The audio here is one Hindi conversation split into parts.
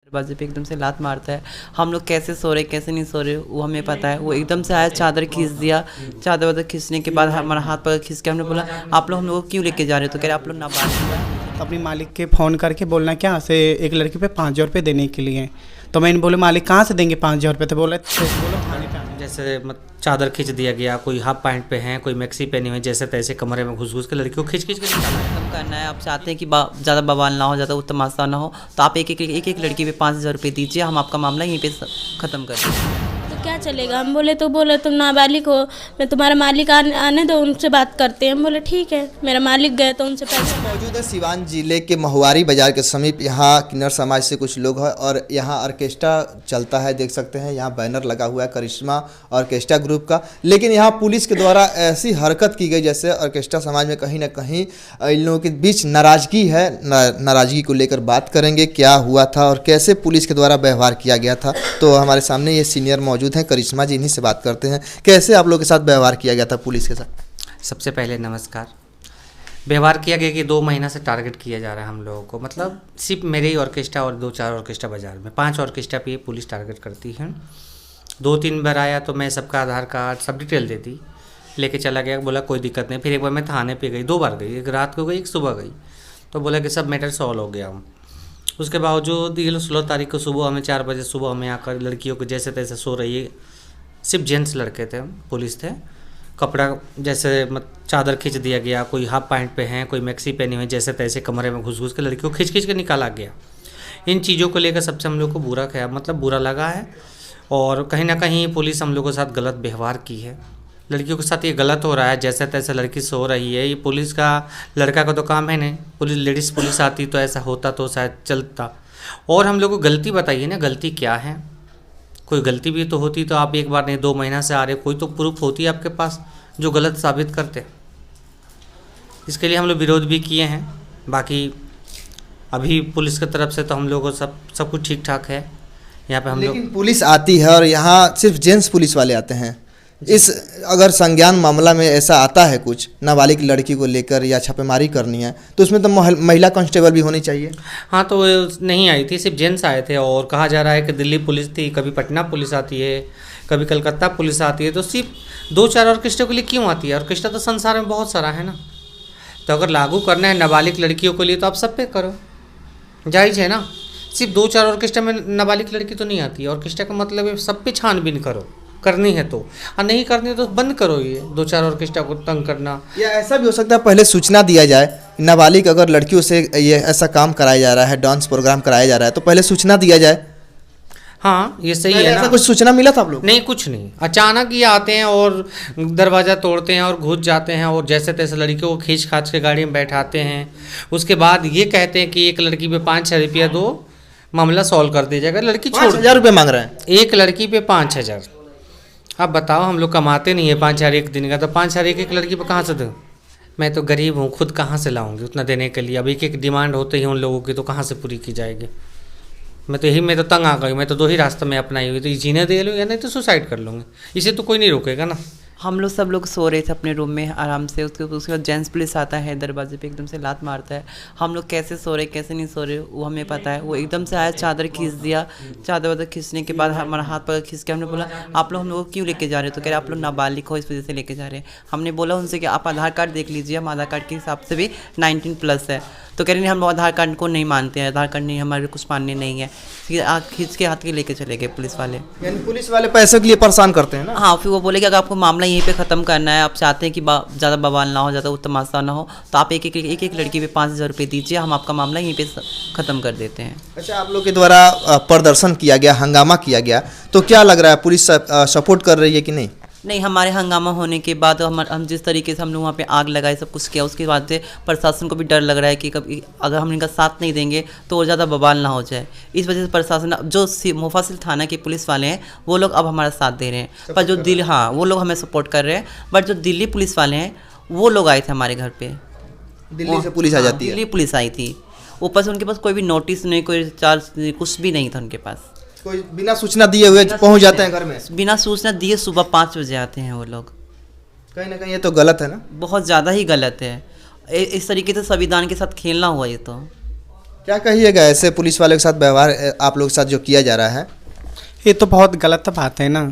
दरवाजे पे एकदम से लात मारता है। हम लोग कैसे सो रहे कैसे नहीं सो रहे वो हमें पता है। वो एकदम से आया, चादर खींच दिया। चादर वादर खींचने के बाद हमारा हाथ पकड़ खींच के हमने बोला आप लोग हम लोग को क्यों लेके जा रहे हो, तो कह रहे आप लोग ना बात। अपने मालिक के फ़ोन करके बोलना क्या से एक लड़की पे 5,000 रुपये देने के लिए। तो मैंने बोले मालिक कहाँ से देंगे 5,000 रुपये, तो बोले बोलो थाने पे आना। जैसे चादर खींच दिया गया, कोई हाफ पैंट पे हैं, कोई मैक्सी पहनी हुई, जैसे तैसे कमरे में घुस घुस के लड़की को खींच खींच के निकाला। खत्म करना है। आप चाहते हैं कि ज़्यादा बवाल ना हो, ज़्यादा तमाशा ना हो, तो आप एक एक लड़की पे 5,000 रुपये दीजिए, हम आपका मामला यहीं पे ख़त्म कर देंगे। तो क्या चलेगा। हम बोले तुम नाबालिग हो, मैं तुम्हारा मालिक आने दो, उनसे बात करते हैं। हम बोले ठीक है। मेरा मालिक गए तो उनसे पैसे मौजूद है सिवान जिले के महुआरी बाजार के समीप। यहाँ किन्नर समाज से कुछ लोग हैं और यहाँ ऑर्केस्ट्रा चलता है, देख सकते हैं यहाँ बैनर लगा हुआ है करिश्मा ऑर्केस्ट्रा ग्रुप का। लेकिन यहाँ पुलिस के द्वारा ऐसी हरकत की गई जैसे ऑर्केस्ट्रा समाज में कहीं ना कहीं इन लोगों के बीच नाराज़गी है। नाराज़गी को लेकर बात करेंगे, क्या हुआ था और कैसे पुलिस के द्वारा व्यवहार किया गया था। तो हमारे सामने ये सीनियर मौजूद हैं करिश्मा जी, इन्हीं से बात करते हैं कैसे आप लोग के साथ व्यवहार किया गया था पुलिस के साथ। सबसे पहले नमस्कार। व्यवहार किया गया कि 2 महीना से टारगेट किया जा रहा है हम लोगों को, मतलब सिर्फ मेरे ही ऑर्केस्ट्रा और 2-4 ऑर्केस्ट्रा बाजार में 5 ऑर्केस्ट्रा पे पुलिस टारगेट करती है। 2-3 बार आया तो मैं सबका आधार कार्ड सब डिटेल दे दी, लेके चला गया, बोला कोई दिक्कत नहीं। फिर एक बार मैं थाने पे गई, 2 बार गई, एक रात को गई एक सुबह गई, तो बोला कि सब मैटर सॉल्व हो गया। उसके बावजूद ये 16 तारीख को सुबह हमें 4 बजे सुबह हमें आकर लड़कियों को जैसे तैसे सो रही है, सिर्फ जेंट्स लड़के थे, पुलिस थे, कपड़ा जैसे चादर खींच दिया गया, कोई हाफ पैंट पे हैं, कोई मैक्सी पहनी हुई, जैसे तैसे कमरे में घुस घुस के लड़की को खींच खींच के निकाला गया। इन चीज़ों को लेकर सबसे हम लोग को बुरा लगा है और कहीं ना कहीं पुलिस हम लोग के साथ गलत व्यवहार की है। लड़कियों के साथ ये गलत हो रहा है, जैसे तैसे लड़की सो रही है। ये पुलिस का, लड़का का तो काम है नहीं, पुलिस लेडीज़ पुलिस आती तो ऐसा होता तो शायद चलता। और हम लोग को गलती बताइए ना, गलती क्या है। कोई गलती भी तो होती तो आप एक बार नहीं 2 महीना से आ रहे, कोई तो प्रूफ होती है आपके पास जो गलत साबित करते। इसके लिए हम लोग विरोध भी किए हैं। बाकी अभी पुलिस की तरफ से तो हम लोगों को सब कुछ ठीक ठाक है यहाँ पे हम लोग। लेकिन पुलिस आती है और यहाँ सिर्फ जेंट्स पुलिस वाले आते हैं। इस अगर संज्ञान मामला में ऐसा आता है कुछ नाबालिग लड़की को लेकर या छापेमारी करनी है तो उसमें तो महिला कांस्टेबल भी होनी चाहिए। हाँ, तो नहीं आई थी, सिर्फ जेंट्स आए थे। और कहा जा रहा है कि दिल्ली पुलिस थी, कभी पटना पुलिस आती है, कभी कलकत्ता पुलिस आती है। तो सिर्फ 2-4 ऑर्केस्ट्रा के लिए क्यों आती है? ऑर्केस्ट्रा तो संसार में बहुत सारा है ना। तो अगर लागू करना है नाबालिग लड़कियों के लिए तो आप सब पे करो, जायज़ है ना। सिर्फ 2-4 ऑर्केस्ट्रा में नाबालिग लड़की तो नहीं आती है। ऑर्केस्ट्रा का मतलब है सब पे छानबीन करो, करनी है तो, और नहीं करनी है तो बंद करो ये 2-4 ऑर्केस्ट्रा को तंग करना। या ऐसा भी हो सकता है पहले सूचना दिया जाए, नाबालिग अगर लड़कियों से ये ऐसा काम कराया जा रहा है, डांस प्रोग्राम कराया जा रहा है, तो पहले सूचना दिया जाए। हाँ, ये सही है ना। ऐसा कुछ सूचना मिला था आप लोग? नहीं, कुछ नहीं। अचानक ये आते हैं और दरवाज़ा तोड़ते हैं और घुस जाते हैं और जैसे तैसे लड़कियों को खींच खाच के गाड़ी में बैठाते हैं। उसके बाद ये कहते हैं कि एक लड़की पे 5,000 रुपया दो, मामला सॉल्व कर दिया जाएगा। लड़की 5,000 रुपये मांग रहे हैं एक लड़की पे 5,000। अब बताओ, हम लोग कमाते नहीं है 5,000 एक दिन का, तो 5,000 एक लड़की पे कहाँ से दूँ? मैं तो गरीब हूँ, खुद कहाँ से लाऊंगी उतना देने के लिए। अब एक डिमांड होते ही उन लोगों की, तो कहाँ से पूरी की जाएगी? मैं तो तंग आ गई। मैं तो 2 ही रास्ते में अपनाई हुई, तो जीने दे लूँ या नहीं तो सुसाइड कर लूँगी। इसे तो कोई नहीं रोकेगा ना। हम लोग सब लोग सो रहे थे अपने रूम में आराम से। उसके बाद जेंट्स पुलिस आता है, दरवाजे पे एकदम से लात मारता है। हम लोग कैसे सो रहे कैसे नहीं सो रहे वो हमें पता है। वो एकदम से आया, चादर खींच दिया। चादर वादर खींचने के बाद हमारा हाथ पकड़ खींच के हमने बोला आप लोग हम लोग को क्यों लेके जा रहे हो, तो कह रहे आप लोग नाबालिग हो इस वजह से लेके जा रहे हैं। हमने बोला उनसे कि आप आधार कार्ड देख लीजिए, हम आधार कार्ड के हिसाब से भी 19+ है। तो कह रहे नहीं हम आधार कार्ड को नहीं मानते हैं, आधार कार्ड नहीं हमारे कुछ मानने नहीं है। फिर खींच के हाथ के लेके चले गए पुलिस वाले। यानी पुलिस वाले पैसे के लिए परेशान करते हैं ना। हाँ, फिर वो बोले कि अगर आपको मामला यहीं पे ख़त्म करना है, आप चाहते हैं कि ज़्यादा बवाल ना हो, ज़्यादा तमाशा ना हो, तो आप एक लड़की पे 5,000 रुपये दीजिए, हम आपका मामला यहीं पे ख़त्म कर देते हैं। अच्छा, आप लोग के द्वारा प्रदर्शन किया गया, हंगामा किया गया, तो क्या लग रहा है पुलिस सपोर्ट कर रही है कि नहीं? नहीं, हमारे हंगामा होने के बाद हम जिस तरीके से हम लोग वहाँ पे आग लगाए, सब कुछ किया, उसके बाद से प्रशासन को भी डर लग रहा है कि कभी अगर हम इनका साथ नहीं देंगे तो और ज़्यादा बवाल ना हो जाए। इस वजह से प्रशासन, जो मुफस्सिल थाना के पुलिस वाले हैं वो लोग अब हमारा साथ दे रहे हैं। पर जो दिल्ली, हाँ, वो लोग हमें सपोर्ट कर रहे हैं। बट जो दिल्ली पुलिस वाले हैं वो लोग आए थे हमारे घर पर। दिल्ली से पुलिस आ जाती है? दिल्ली पुलिस आई थी। ऊपर से उनके पास कोई भी नोटिस नहीं, कोई चार्ज, कुछ भी नहीं था उनके पास। कोई बिना सूचना दिए हुए पहुंच जाते हैं घर में? बिना सूचना दिए सुबह 5 बजे आते हैं वो लोग। कहीं ना कहीं ये तो गलत है ना। बहुत ज़्यादा ही गलत है। इस तरीके से संविधान के साथ खेलना हुआ ये तो। क्या कहिएगा ऐसे पुलिस वाले के साथ व्यवहार आप लोग के साथ जो किया जा रहा है? ये तो बहुत गलत बात है ना।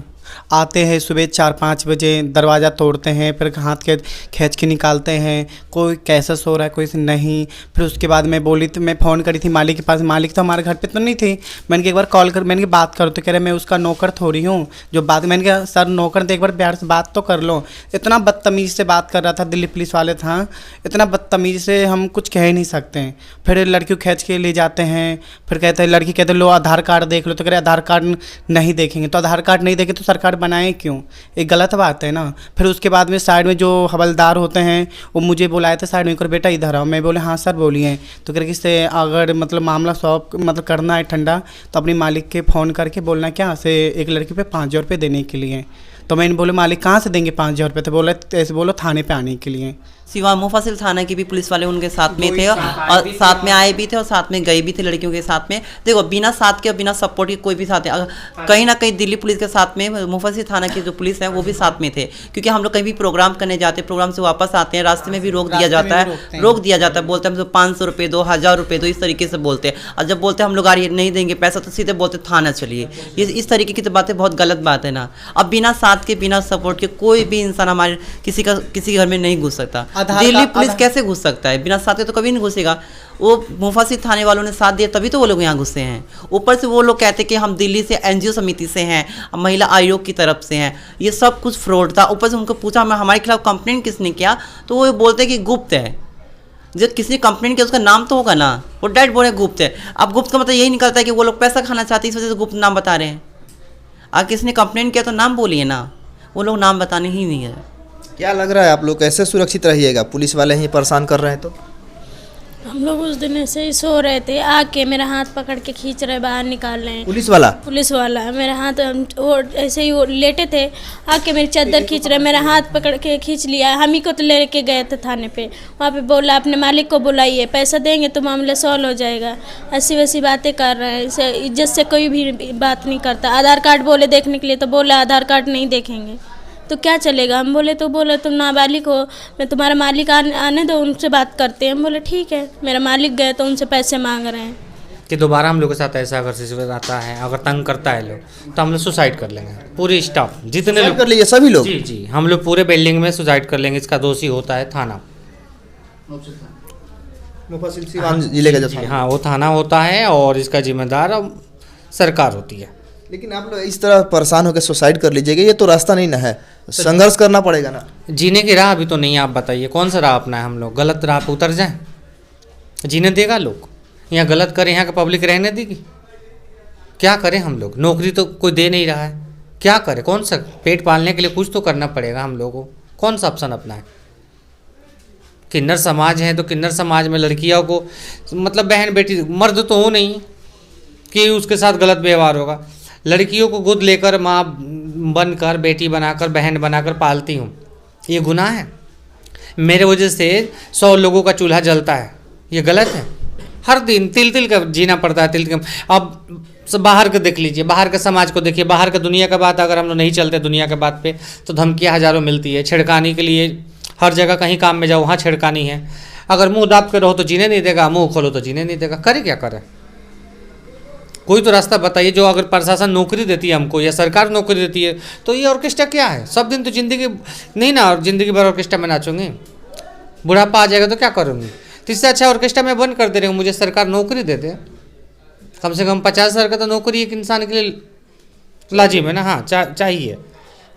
आते हैं सुबह 4-5 बजे, दरवाज़ा तोड़ते हैं, फिर हाथ के खींच के निकालते हैं, कोई कैसा सो रहा है कोई से नहीं। फिर उसके बाद मैं बोली तो मैं फ़ोन करी थी मालिक के पास, मालिक तो हमारे घर पे तो नहीं थी। मैंने कहा एक बार कॉल कर, मैंने कहा बात करो, तो कह रहे मैं उसका नौकर थोड़ी हूँ जो बात। मैंने कहा सर नौकर तो एक बार प्यार से बात तो कर लो। इतना बदतमीज़ से बात कर रहा था, दिल्ली पुलिस वाले था, इतना बदतमीज़ से हम कुछ कह ही नहीं सकते हैं। फिर लड़की को खींच के ले जाते हैं, फिर कहते हैं लड़की कहते लो आधार कार्ड देख लो, तो कह रहे आधार कार्ड नहीं देखेंगे। तो आधार कार्ड नहीं देखे तो सरकार बनाए क्यों? ये गलत बात है ना। फिर उसके बाद में साइड में जो हवलदार होते हैं वो मुझे बुलाए थे साइड में, कर बेटा इधर आओ। मैं बोले हाँ सर बोलिए। तो कह रहे कि अगर मतलब मामला सॉल्व मतलब करना है ठंडा तो अपने मालिक के फ़ोन करके बोलना क्या से एक लड़की पे 5,000 रुपये देने के लिए। तो मैंने बोले मालिक कहाँ से देंगे 5,000 रुपये? तो बोले ऐसे बोलो थाने पे आने के लिए। सिवा मुफासिल थाना के भी पुलिस वाले उनके साथ में थे और साथ में आए भी थे और साथ में गए भी थे लड़कियों के साथ में। देखो बिना साथ के और बिना सपोर्ट के कोई भी साथ है, कहीं ना कहीं दिल्ली पुलिस के साथ में मुफासिल थाना की जो पुलिस है वो भी साथ में थे। क्योंकि हम लोग कहीं भी प्रोग्राम करने जाते हैं, प्रोग्राम से वापस आते हैं, रास्ते में भी रोक दिया जाता है, बोलते हैं हम 500 रुपये दो, 1000 रुपये दो, इस तरीके से बोलते हैं। और जब बोलते हैं हम लोग यार नहीं देंगे पैसा तो सीधे बोलते थाना चलिए। ये इस तरीके की तो बातें बहुत गलत बात है ना। अब बिना साथ के बिना सपोर्ट के कोई भी इंसान हमारे किसी के घर में नहीं घुस सकता। दिल्ली पुलिस कैसे घुस सकता है? बिना साथ के तो कभी नहीं घुसेगा। वो मुफासिल थाने वालों ने साथ दिया तभी तो वो लोग यहाँ घुसे हैं। ऊपर से वो लोग कहते कि हम दिल्ली से एनजीओ समिति से हैं, महिला आयोग की तरफ से हैं। ये सब कुछ फ्रॉड था। ऊपर से उनको पूछा हमारे खिलाफ कंप्लेंट किसने किया, तो वो बोलते कि गुप्त है। जब किसी ने कंप्लेंट किया उसका नाम तो होगा ना, वो डायरेक्ट बोले गुप्त है। अब गुप्त का मतलब यही निकलता है कि वो लोग पैसा खाना चाहते हैं, इस वजह से गुप्त नाम बता रहे हैं। अगर किसी ने कंप्लेंट किया तो नाम बोलिए ना, वो लोग नाम बताने ही नहीं है। क्या लग रहा है आप लोग कैसे सुरक्षित रहिएगा? पुलिस वाले ही परेशान कर रहे हैं तो? हम लोग उस दिन ऐसे ही सो रहे थे, आके मेरा हाथ पकड़ के खींच रहे, बाहर निकाल रहे हैं। पुलिस वाला मेरा हाथ, वो ऐसे ही वो लेटे थे, आके मेरी चादर खींच रहे, मेरा हाथ पकड़ के खींच लिया। हम ही को तो लेके गए थे थाने पे, वहाँ पे बोला अपने मालिक को बुलाइए, पैसा देंगे तो मामला सॉल्व हो जाएगा। ऐसी वैसी बातें कर रहे हैं। इसे इज्जत से कोई भी बात नहीं करता। आधार कार्ड बोले देखने के लिए तो बोला आधार कार्ड नहीं देखेंगे तो क्या चलेगा? हम बोले तो बोले तुम नाबालिग हो, मैं तुम्हारा मालिक आने दो, उनसे बात करते हैं। हम बोले ठीक है। मेरा मालिक गए तो उनसे पैसे मांग रहे हैं कि दोबारा हम लोग के साथ ऐसा अगर सिचुएशन आता है, अगर तंग करता है लोग, तो हम लोग सुसाइड कर लेंगे। पूरी स्टाफ जितने लोग कर लिए सभी लोग? जी जी, हम लोग पूरे बिल्डिंग में सुसाइड कर लेंगे। इसका दोषी होता है थाना, मुफस्सिल सीवान जिले का जो थाना। हाँ वो थाना होता है और इसका जिम्मेदार सरकार होती है। लेकिन आप लोग इस तरह परेशान होकर सुसाइड कर लीजिएगा, ये तो रास्ता नहीं ना है, संघर्ष करना पड़ेगा ना। जीने की राह अभी तो नहीं। आप बताइए कौन सा राह अपना है? हम लोग गलत राह पे उतर जाएं? जीने देगा लोग? यहाँ गलत करें, यहाँ का पब्लिक रहने देगी? क्या करें हम लोग? नौकरी तो कोई दे नहीं रहा है, क्या करें? कौन सा पेट पालने के लिए कुछ तो करना पड़ेगा हम लोगों को। कौन सा ऑप्शन अपना है? किन्नर समाज है तो किन्नर समाज में लड़कियों को मतलब बहन बेटी, मर्द तो हो नहीं कि उसके साथ गलत व्यवहार होगा। लड़कियों को गोद लेकर माँ बनकर, बेटी बनाकर, बहन बनाकर पालती हूँ, ये गुनाह है। मेरे वजह से 100 लोगों का चूल्हा जलता है, ये गलत है। हर दिन तिल तिल का जीना पड़ता है, तिल तिल का। अब बाहर का देख लीजिए, बाहर के समाज को देखिए, बाहर का दुनिया का बात अगर हम लोग नहीं चलते दुनिया के बात पे तो धमकियाँ हज़ारों मिलती है। छिड़काने के लिए हर जगह, कहीं काम में जाओ वहाँ छिड़कानी है। अगर मुँह दाब के रहो तो जीने नहीं देगा, मुँह खोलो तो जीने नहीं देगा। करे क्या करे? कोई तो रास्ता बताइए। जो अगर प्रशासन नौकरी देती है हमको या सरकार नौकरी देती है तो ये ऑर्केस्ट्रा क्या है? सब दिन तो ज़िंदगी नहीं ना, और ज़िंदगी भर ऑर्केस्ट्रा में नाचूंगी, बुढ़ापा आ जाएगा तो क्या करूँगी? तो इससे अच्छा ऑर्केस्ट्रा में बंद कर दे रही हूँ, मुझे सरकार नौकरी दे दे। कम से कम 50,000 का तो नौकरी एक इंसान के लिए लाजिम है ना। हाँ चाहिए।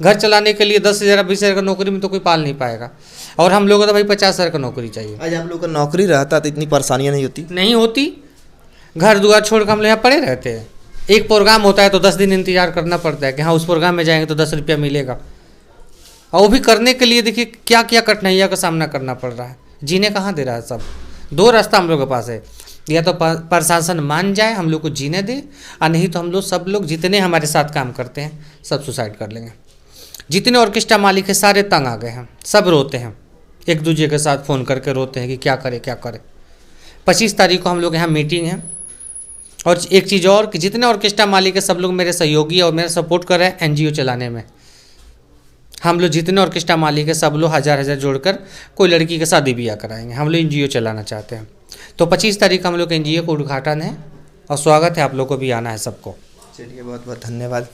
घर चलाने के लिए 10,000 20,000 का नौकरी में तो कोई पाल नहीं पाएगा, और हम लोगों को तो भाई 50,000 का नौकरी चाहिए। आज आप लोग का नौकरी रहता तो इतनी परेशानियाँ नहीं होती? नहीं होती। घर दुआर छोड़ कर हम लोग यहाँ पड़े रहते हैं। एक प्रोग्राम होता है तो 10 दिन इंतजार करना पड़ता है कि हाँ उस प्रोग्राम में जाएंगे तो 10 रुपया मिलेगा, और वो भी करने के लिए देखिए क्या क्या कठिनाइयों का सामना करना पड़ रहा है। जीने कहाँ दे रहा है सब? 2 रास्ता हम लोग के पास है, या तो प्रशासन मान जाए हम लोग को जीने दे, और नहीं तो हम लोग सब लोग जितने हमारे साथ काम करते हैं सब सुसाइड कर लेंगे। जितने ऑर्केस्ट्रा मालिक है सारे तंग आ गए हैं, सब रोते हैं, एक दूसरे के साथ फ़ोन करके रोते हैं कि क्या करें क्या करें। 25 तारीख को हम लोग यहाँ मीटिंग है। और एक चीज़ और कि जितने ऑर्केस्ट्रा मालिक है सब लोग मेरे सहयोगी और मेरा सपोर्ट कर रहे हैं एनजीओ चलाने में। हम लोग जितने ऑर्केस्ट्रा मालिक है सब लोग 1000 जोड़कर कोई लड़की का शादी ब्याह कराएंगे। हम लोग एनजीओ चलाना चाहते हैं। तो 25 तारीख हम लोग NGO का उद्घाटन है और स्वागत है, आप लोग को भी आना है सबको। चलिए बहुत बहुत धन्यवाद।